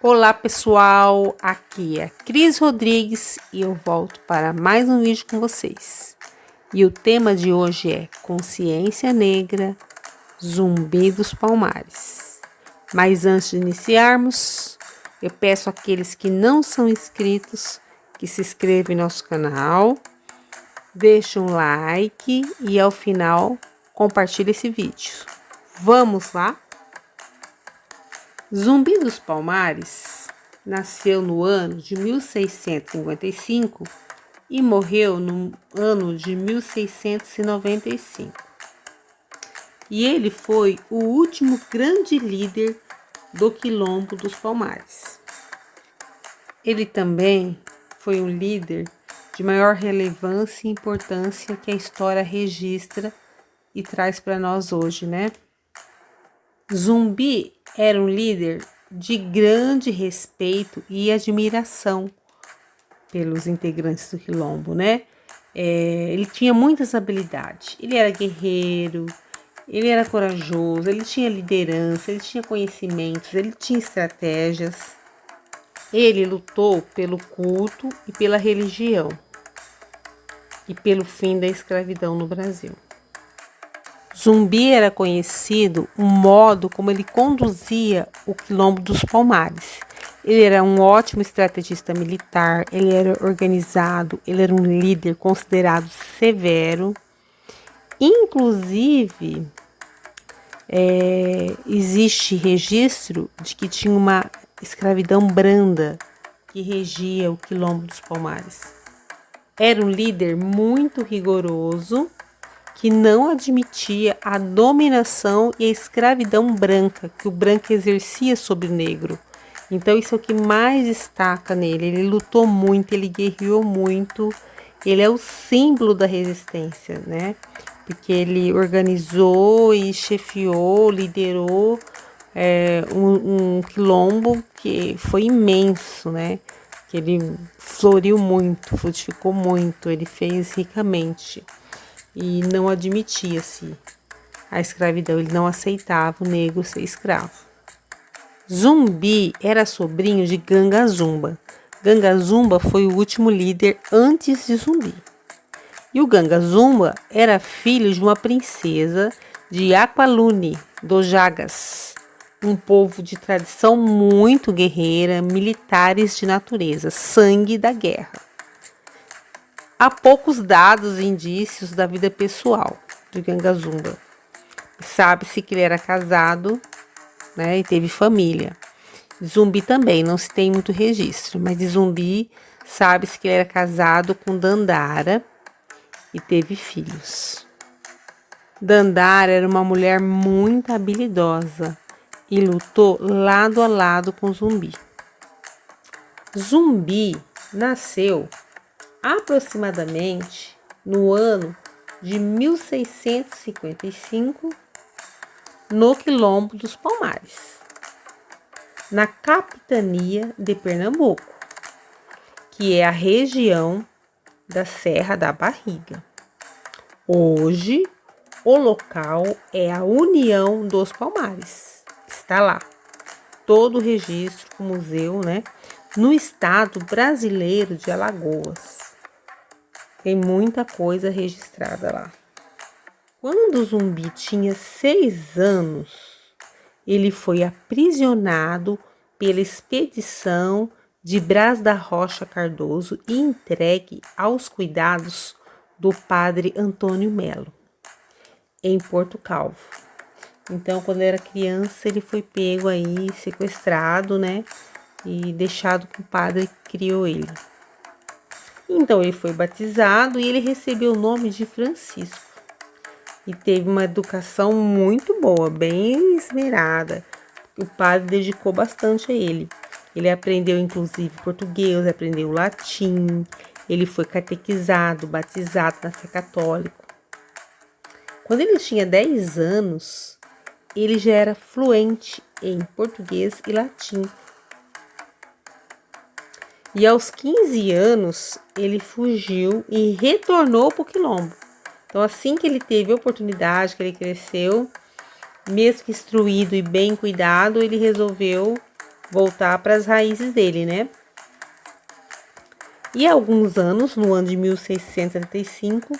Olá pessoal, aqui é a Cris Rodrigues e eu volto para mais um vídeo com vocês. E o tema de hoje é Consciência Negra, Zumbi dos Palmares. Mas antes de iniciarmos, eu peço àqueles que não são inscritos que se inscrevam em nosso canal, deixem um like e ao final compartilhe esse vídeo. Vamos lá? Zumbi dos Palmares nasceu no ano de 1655 e morreu no ano de 1695. E ele foi o último grande líder do Quilombo dos Palmares. Ele também foi um líder de maior relevância e importância que a história registra e traz para nós hoje, né? Zumbi era um líder de grande respeito e admiração pelos integrantes do Quilombo, né? Ele tinha muitas habilidades. Ele era guerreiro, ele era corajoso, ele tinha liderança, ele tinha conhecimentos, ele tinha estratégias. Ele lutou pelo culto e pela religião e pelo fim da escravidão no Brasil. Zumbi era conhecido o modo como ele conduzia o Quilombo dos Palmares. Ele era um ótimo estrategista militar, ele era organizado, ele era um líder considerado severo. Inclusive, existe registro de que tinha uma escravidão branda que regia o Quilombo dos Palmares. Era um líder muito rigoroso, que não admitia a dominação e a escravidão branca que o branco exercia sobre o negro. Então isso é o que mais destaca nele. Ele lutou muito, ele guerreou muito, ele é o símbolo da resistência, né? Porque ele organizou e chefiou, liderou um quilombo que foi imenso, né? Que ele floriu muito, frutificou muito, ele fez ricamente. E não admitia-se a escravidão, ele não aceitava o negro ser escravo. Zumbi era sobrinho de Ganga Zumba. Ganga Zumba foi o último líder antes de Zumbi. E o Ganga Zumba era filho de uma princesa de Aqualune, dos Jagas, um povo de tradição muito guerreira, militares de natureza, sangue da guerra. Há poucos dados e indícios da vida pessoal de Ganga Zumba. Sabe-se que ele era casado, né, e teve família. Zumbi também, não se tem muito registro, mas de Zumbi sabe-se que ele era casado com Dandara e teve filhos. Dandara era uma mulher muito habilidosa e lutou lado a lado com Zumbi. Zumbi nasceu aproximadamente no ano de 1655, no Quilombo dos Palmares, na capitania de Pernambuco, que é a região da Serra da Barriga. Hoje, o local é a União dos Palmares. Está lá todo o registro com o museu, né? No estado brasileiro de Alagoas. Tem muita coisa registrada lá. Quando o Zumbi tinha 6 anos, ele foi aprisionado pela expedição de Brás da Rocha Cardoso e entregue aos cuidados do padre Antônio Melo, em Porto Calvo. Então, quando ele era criança, ele foi pego aí, sequestrado, né? E deixado com o padre que criou ele. Então ele foi batizado e ele recebeu o nome de Francisco. E teve uma educação muito boa, bem esmerada. O padre dedicou bastante a ele. Ele aprendeu inclusive português, aprendeu latim. Ele foi catequizado, batizado na fé católica. Quando ele tinha 10 anos, ele já era fluente em português e latim. E aos 15 anos, ele fugiu e retornou para o Quilombo. Então, assim que ele teve a oportunidade, que ele cresceu, mesmo que instruído e bem cuidado, ele resolveu voltar para as raízes dele, né? E há alguns anos, no ano de 1675,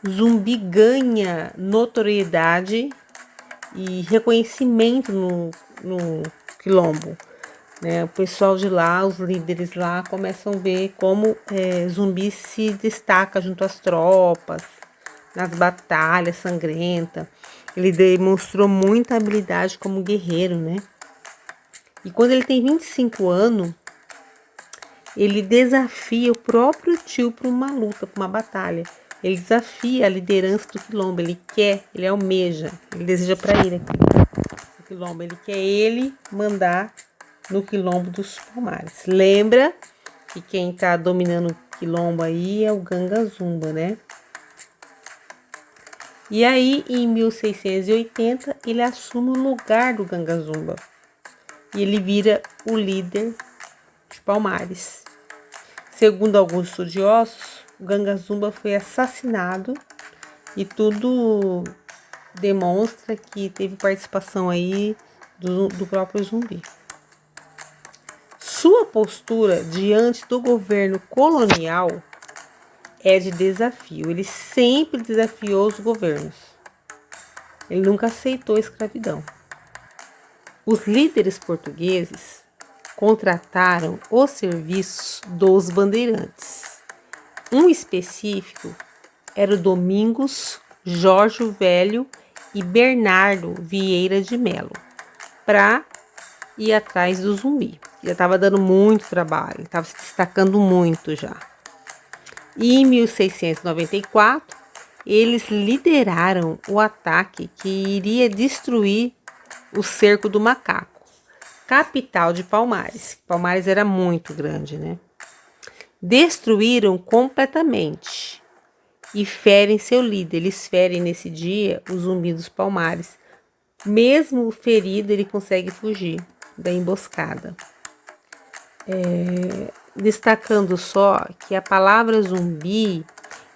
Zumbi ganha notoriedade e reconhecimento no Quilombo, né? O pessoal de lá, os líderes lá, começam a ver como Zumbi se destaca junto às tropas, nas batalhas sangrentas. Ele demonstrou muita habilidade como guerreiro, né? E quando ele tem 25 anos, ele desafia o próprio tio para uma luta, para uma batalha. Ele desafia a liderança do Quilombo. Ele almeja, ele deseja para ele aqui, o Quilombo. Ele quer ele mandar no Quilombo dos Palmares. Lembra que quem está dominando o Quilombo aí é o Ganga Zumba, né? E aí, em 1680, ele assume o lugar do Ganga Zumba. E ele vira o líder de Palmares. Segundo alguns estudiosos, o Ganga Zumba foi assassinado e tudo demonstra que teve participação aí do próprio Zumbi. Sua postura diante do governo colonial é de desafio. Ele sempre desafiou os governos. Ele nunca aceitou a escravidão. Os líderes portugueses contrataram os serviços dos bandeirantes. Um específico era o Domingos Jorge Velho e Bernardo Vieira de Melo para ir atrás do Zumbi. Já estava dando muito trabalho, estava se destacando muito já. E em 1694, eles lideraram o ataque que iria destruir o Cerco do Macaco, capital de Palmares. Palmares era muito grande, né? Destruíram completamente e ferem seu líder. Eles ferem nesse dia o Zumbi dos Palmares. Mesmo ferido, ele consegue fugir da emboscada. Destacando só que a palavra zumbi,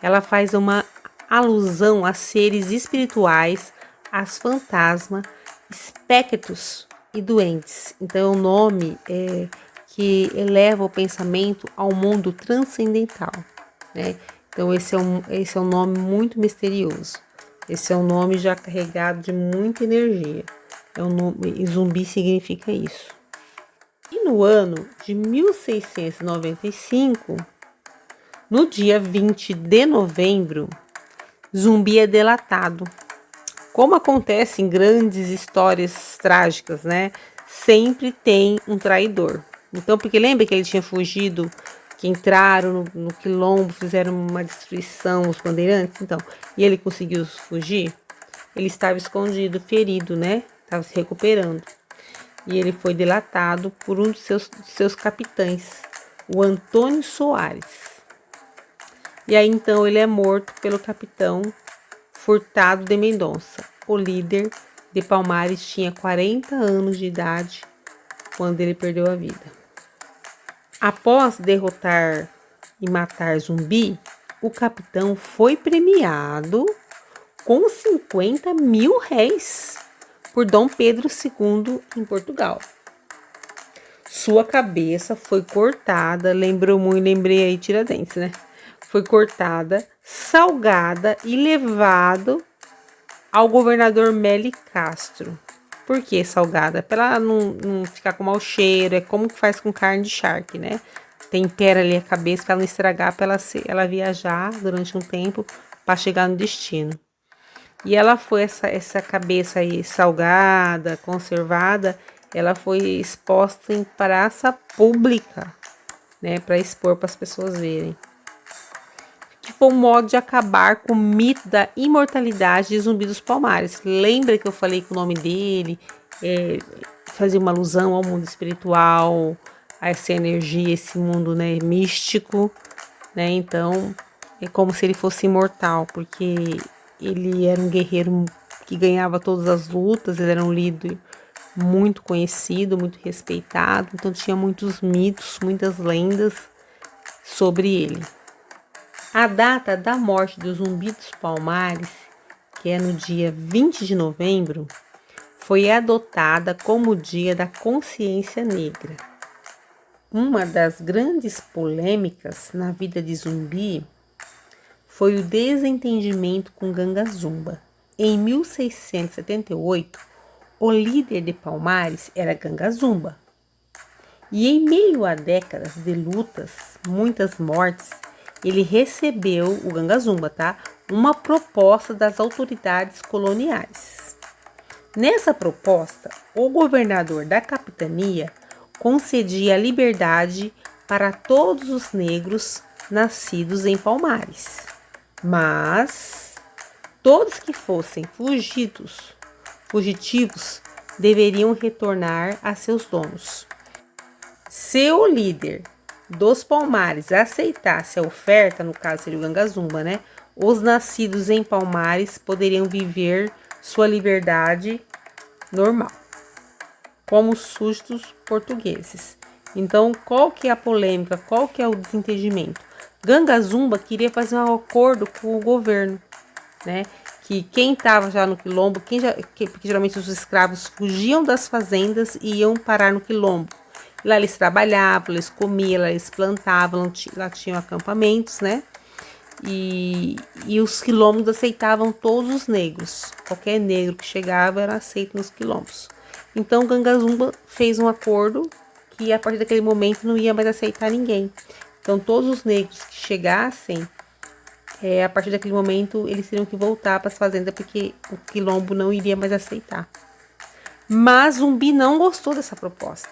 ela faz uma alusão a seres espirituais, as fantasmas, espectros e doentes. Então é um nome que eleva o pensamento ao mundo transcendental, né? Então esse é um nome muito misterioso. Esse é um nome já carregado de muita energia. E zumbi significa isso. E no ano de 1695, no dia 20 de novembro, Zumbi é delatado. Como acontece em grandes histórias trágicas, né? Sempre tem um traidor. Então, porque lembra que ele tinha fugido, que entraram no Quilombo, fizeram uma destruição, os bandeirantes? Então, e ele conseguiu fugir? Ele estava escondido, ferido, né? Estava se recuperando. E ele foi delatado por um dos seus capitães, o Antônio Soares. E aí então ele é morto pelo capitão Furtado de Mendonça. O líder de Palmares tinha 40 anos de idade quando ele perdeu a vida. Após derrotar e matar Zumbi, o capitão foi premiado com 50 mil réis por Dom Pedro II em Portugal. Sua cabeça foi cortada, lembrei aí Tiradentes, né? Foi cortada, salgada e levado ao governador Meli Castro. Por que salgada? Para ela não ficar com mau cheiro, é como que faz com carne de charque, né? Tempera ali a cabeça para ela não estragar, para ela viajar durante um tempo para chegar no destino. E ela foi essa cabeça aí salgada, conservada, ela foi exposta em praça pública, né, para expor para as pessoas verem. Que foi um modo de acabar com o mito da imortalidade de Zumbi dos Palmares. Lembra que eu falei que o nome dele fazia uma alusão ao mundo espiritual, a essa energia, esse mundo, né, místico, né? Então é como se ele fosse imortal, porque ele era um guerreiro que ganhava todas as lutas, ele era um líder muito conhecido, muito respeitado, então tinha muitos mitos, muitas lendas sobre ele. A data da morte do Zumbi dos Palmares, que é no dia 20 de novembro, foi adotada como o Dia da Consciência Negra. Uma das grandes polêmicas na vida de Zumbi foi o desentendimento com Ganga Zumba. Em 1678, o líder de Palmares era Ganga Zumba. E em meio a décadas de lutas, muitas mortes, ele recebeu, o Ganga Zumba, uma proposta das autoridades coloniais. Nessa proposta, o governador da capitania concedia a liberdade para todos os negros nascidos em Palmares, mas todos que fossem fugitivos deveriam retornar a seus donos. Se o líder dos Palmares aceitasse a oferta, no caso seria o Ganga Zumba, os nascidos em Palmares poderiam viver sua liberdade normal, como súditos portugueses. Então, qual que é a polêmica? Qual que é o desentendimento? Ganga Zumba queria fazer um acordo com o governo, que quem estava já no quilombo, porque geralmente os escravos fugiam das fazendas e iam parar no quilombo. Lá eles trabalhavam, eles comiam, lá eles plantavam, lá tinham acampamentos, E os quilombos aceitavam todos os negros. Qualquer negro que chegava era aceito nos quilombos. Então, Ganga Zumba fez um acordo que a partir daquele momento não ia mais aceitar ninguém. Então, todos os negros que chegassem, a partir daquele momento, eles teriam que voltar para as fazendas porque o quilombo não iria mais aceitar. Mas Zumbi não gostou dessa proposta.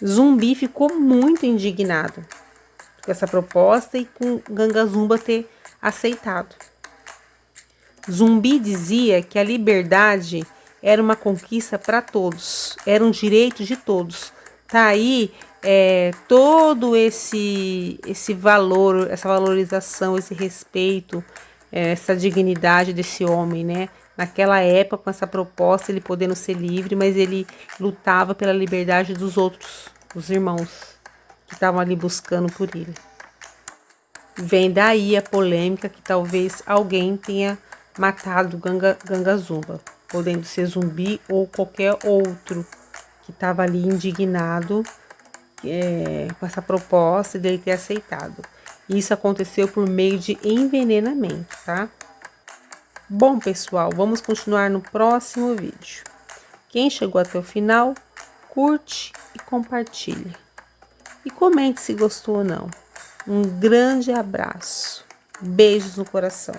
Zumbi ficou muito indignado com essa proposta e com Ganga Zumba ter aceitado. Zumbi dizia que a liberdade era uma conquista para todos, era um direito de todos. Tá aí todo esse valor, essa valorização, esse respeito, essa dignidade desse homem, Naquela época, com essa proposta, ele podendo ser livre, mas ele lutava pela liberdade dos outros, os irmãos que estavam ali buscando por ele. Vem daí a polêmica que talvez alguém tenha matado Ganga Zumba, podendo ser Zumbi ou qualquer outro que estava ali indignado com essa proposta e dele ter aceitado. Isso aconteceu por meio de envenenamento, Bom, pessoal, vamos continuar no próximo vídeo. Quem chegou até o final, curte e compartilha. E comente se gostou ou não. Um grande abraço. Beijos no coração.